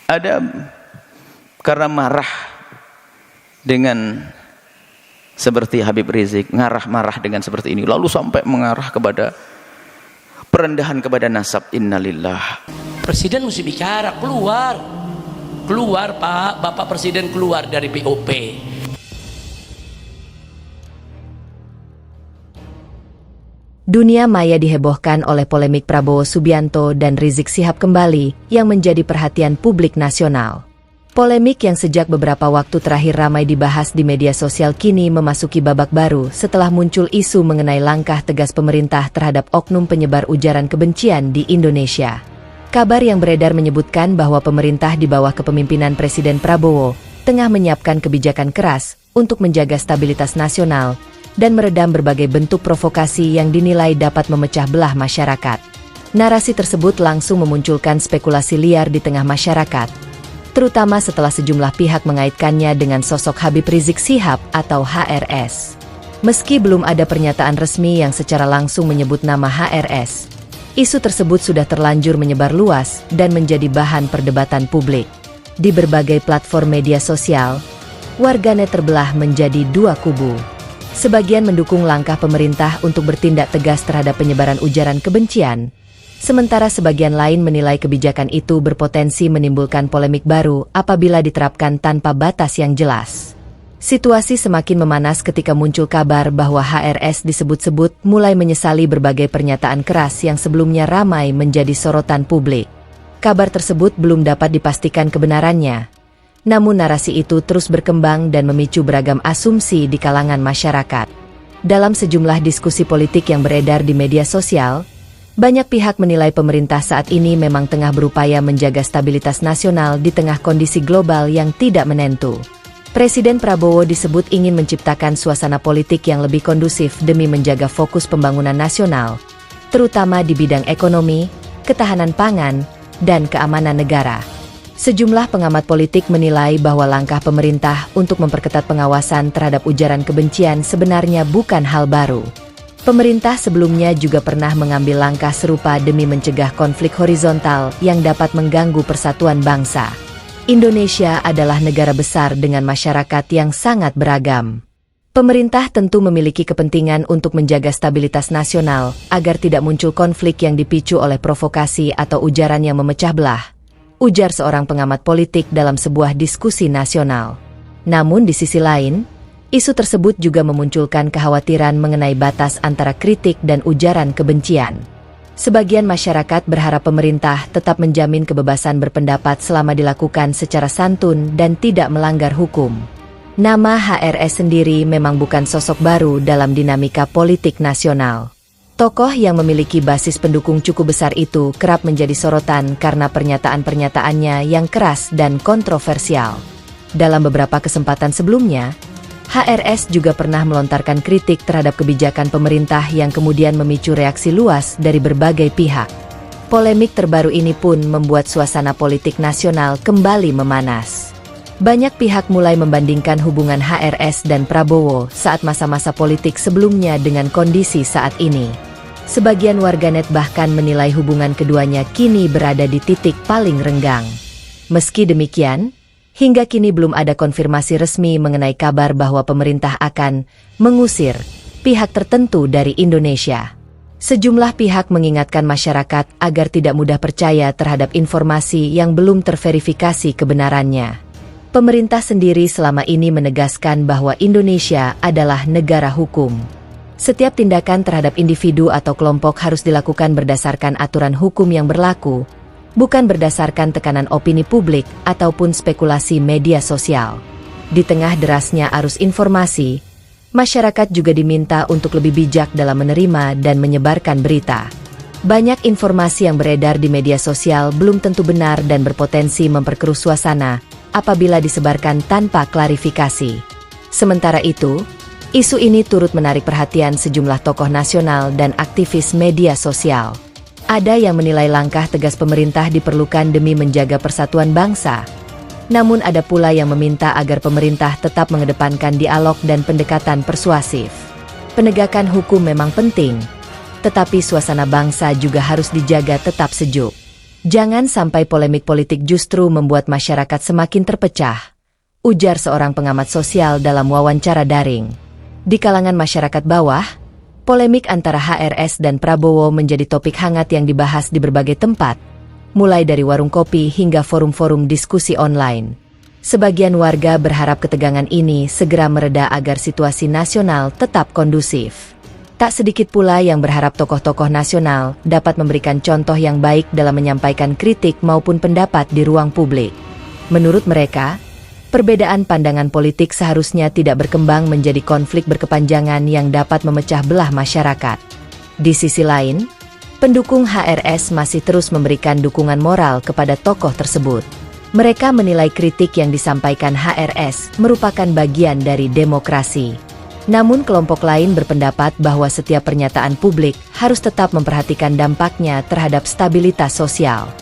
Ada karena marah dengan seperti Habib Rizik, marah dengan seperti ini, lalu sampai mengarah kepada perendahan kepada nasab. Innalillah. Presiden mesti bicara, keluar Pak, Bapak Presiden keluar dari BOP. Dunia maya dihebohkan oleh polemik Prabowo Subianto dan Rizik Syihab kembali yang menjadi perhatian publik nasional. Polemik yang sejak beberapa waktu terakhir ramai dibahas di media sosial kini memasuki babak baru setelah muncul isu mengenai langkah tegas pemerintah terhadap oknum penyebar ujaran kebencian di Indonesia. Kabar yang beredar menyebutkan bahwa pemerintah di bawah kepemimpinan Presiden Prabowo tengah menyiapkan kebijakan keras untuk menjaga stabilitas nasional dan meredam berbagai bentuk provokasi yang dinilai dapat memecah belah masyarakat. Narasi tersebut langsung memunculkan spekulasi liar di tengah masyarakat, terutama setelah sejumlah pihak mengaitkannya dengan sosok Habib Rizik Syihab atau HRS. Meski belum ada pernyataan resmi yang secara langsung menyebut nama HRS, isu tersebut sudah terlanjur menyebar luas dan menjadi bahan perdebatan publik. Di berbagai platform media sosial, warganet terbelah menjadi dua kubu. Sebagian mendukung langkah pemerintah untuk bertindak tegas terhadap penyebaran ujaran kebencian, sementara sebagian lain menilai kebijakan itu berpotensi menimbulkan polemik baru apabila diterapkan tanpa batas yang jelas. Situasi semakin memanas ketika muncul kabar bahwa HRS disebut-sebut mulai menyesali berbagai pernyataan keras yang sebelumnya ramai menjadi sorotan publik. Kabar tersebut belum dapat dipastikan kebenarannya, namun narasi itu terus berkembang dan memicu beragam asumsi di kalangan masyarakat. Dalam sejumlah diskusi politik yang beredar di media sosial, banyak pihak menilai pemerintah saat ini memang tengah berupaya menjaga stabilitas nasional di tengah kondisi global yang tidak menentu. Presiden Prabowo disebut ingin menciptakan suasana politik yang lebih kondusif demi menjaga fokus pembangunan nasional, terutama di bidang ekonomi, ketahanan pangan, dan keamanan negara. Sejumlah pengamat politik menilai bahwa langkah pemerintah untuk memperketat pengawasan terhadap ujaran kebencian sebenarnya bukan hal baru. Pemerintah sebelumnya juga pernah mengambil langkah serupa demi mencegah konflik horizontal yang dapat mengganggu persatuan bangsa. Indonesia adalah negara besar dengan masyarakat yang sangat beragam. Pemerintah tentu memiliki kepentingan untuk menjaga stabilitas nasional agar tidak muncul konflik yang dipicu oleh provokasi atau ujaran yang memecah belah, ujar seorang pengamat politik dalam sebuah diskusi nasional. Namun di sisi lain, isu tersebut juga memunculkan kekhawatiran mengenai batas antara kritik dan ujaran kebencian. Sebagian masyarakat berharap pemerintah tetap menjamin kebebasan berpendapat selama dilakukan secara santun dan tidak melanggar hukum. Nama HRS sendiri memang bukan sosok baru dalam dinamika politik nasional. Tokoh yang memiliki basis pendukung cukup besar itu kerap menjadi sorotan karena pernyataan-pernyataannya yang keras dan kontroversial. Dalam beberapa kesempatan sebelumnya, HRS juga pernah melontarkan kritik terhadap kebijakan pemerintah yang kemudian memicu reaksi luas dari berbagai pihak. Polemik terbaru ini pun membuat suasana politik nasional kembali memanas. Banyak pihak mulai membandingkan hubungan HRS dan Prabowo saat masa-masa politik sebelumnya dengan kondisi saat ini. Sebagian warganet bahkan menilai hubungan keduanya kini berada di titik paling renggang. Meski demikian, hingga kini belum ada konfirmasi resmi mengenai kabar bahwa pemerintah akan mengusir pihak tertentu dari Indonesia. Sejumlah pihak mengingatkan masyarakat agar tidak mudah percaya terhadap informasi yang belum terverifikasi kebenarannya. Pemerintah sendiri selama ini menegaskan bahwa Indonesia adalah negara hukum. Setiap tindakan terhadap individu atau kelompok harus dilakukan berdasarkan aturan hukum yang berlaku, bukan berdasarkan tekanan opini publik ataupun spekulasi media sosial. Di tengah derasnya arus informasi, masyarakat juga diminta untuk lebih bijak dalam menerima dan menyebarkan berita. Banyak informasi yang beredar di media sosial belum tentu benar dan berpotensi memperkeruh suasana apabila disebarkan tanpa klarifikasi. Sementara itu, isu ini turut menarik perhatian sejumlah tokoh nasional dan aktivis media sosial. Ada yang menilai langkah tegas pemerintah diperlukan demi menjaga persatuan bangsa. Namun ada pula yang meminta agar pemerintah tetap mengedepankan dialog dan pendekatan persuasif. Penegakan hukum memang penting, tetapi suasana bangsa juga harus dijaga tetap sejuk. Jangan sampai polemik politik justru membuat masyarakat semakin terpecah, ujar seorang pengamat sosial dalam wawancara daring. Di kalangan masyarakat bawah, polemik antara HRS dan Prabowo menjadi topik hangat yang dibahas di berbagai tempat, mulai dari warung kopi hingga forum-forum diskusi online. Sebagian warga berharap ketegangan ini segera mereda agar situasi nasional tetap kondusif. Tak sedikit pula yang berharap tokoh-tokoh nasional dapat memberikan contoh yang baik dalam menyampaikan kritik maupun pendapat di ruang publik. Menurut mereka, perbedaan pandangan politik seharusnya tidak berkembang menjadi konflik berkepanjangan yang dapat memecah belah masyarakat. Di sisi lain, pendukung HRS masih terus memberikan dukungan moral kepada tokoh tersebut. Mereka menilai kritik yang disampaikan HRS merupakan bagian dari demokrasi. Namun kelompok lain berpendapat bahwa setiap pernyataan publik harus tetap memperhatikan dampaknya terhadap stabilitas sosial.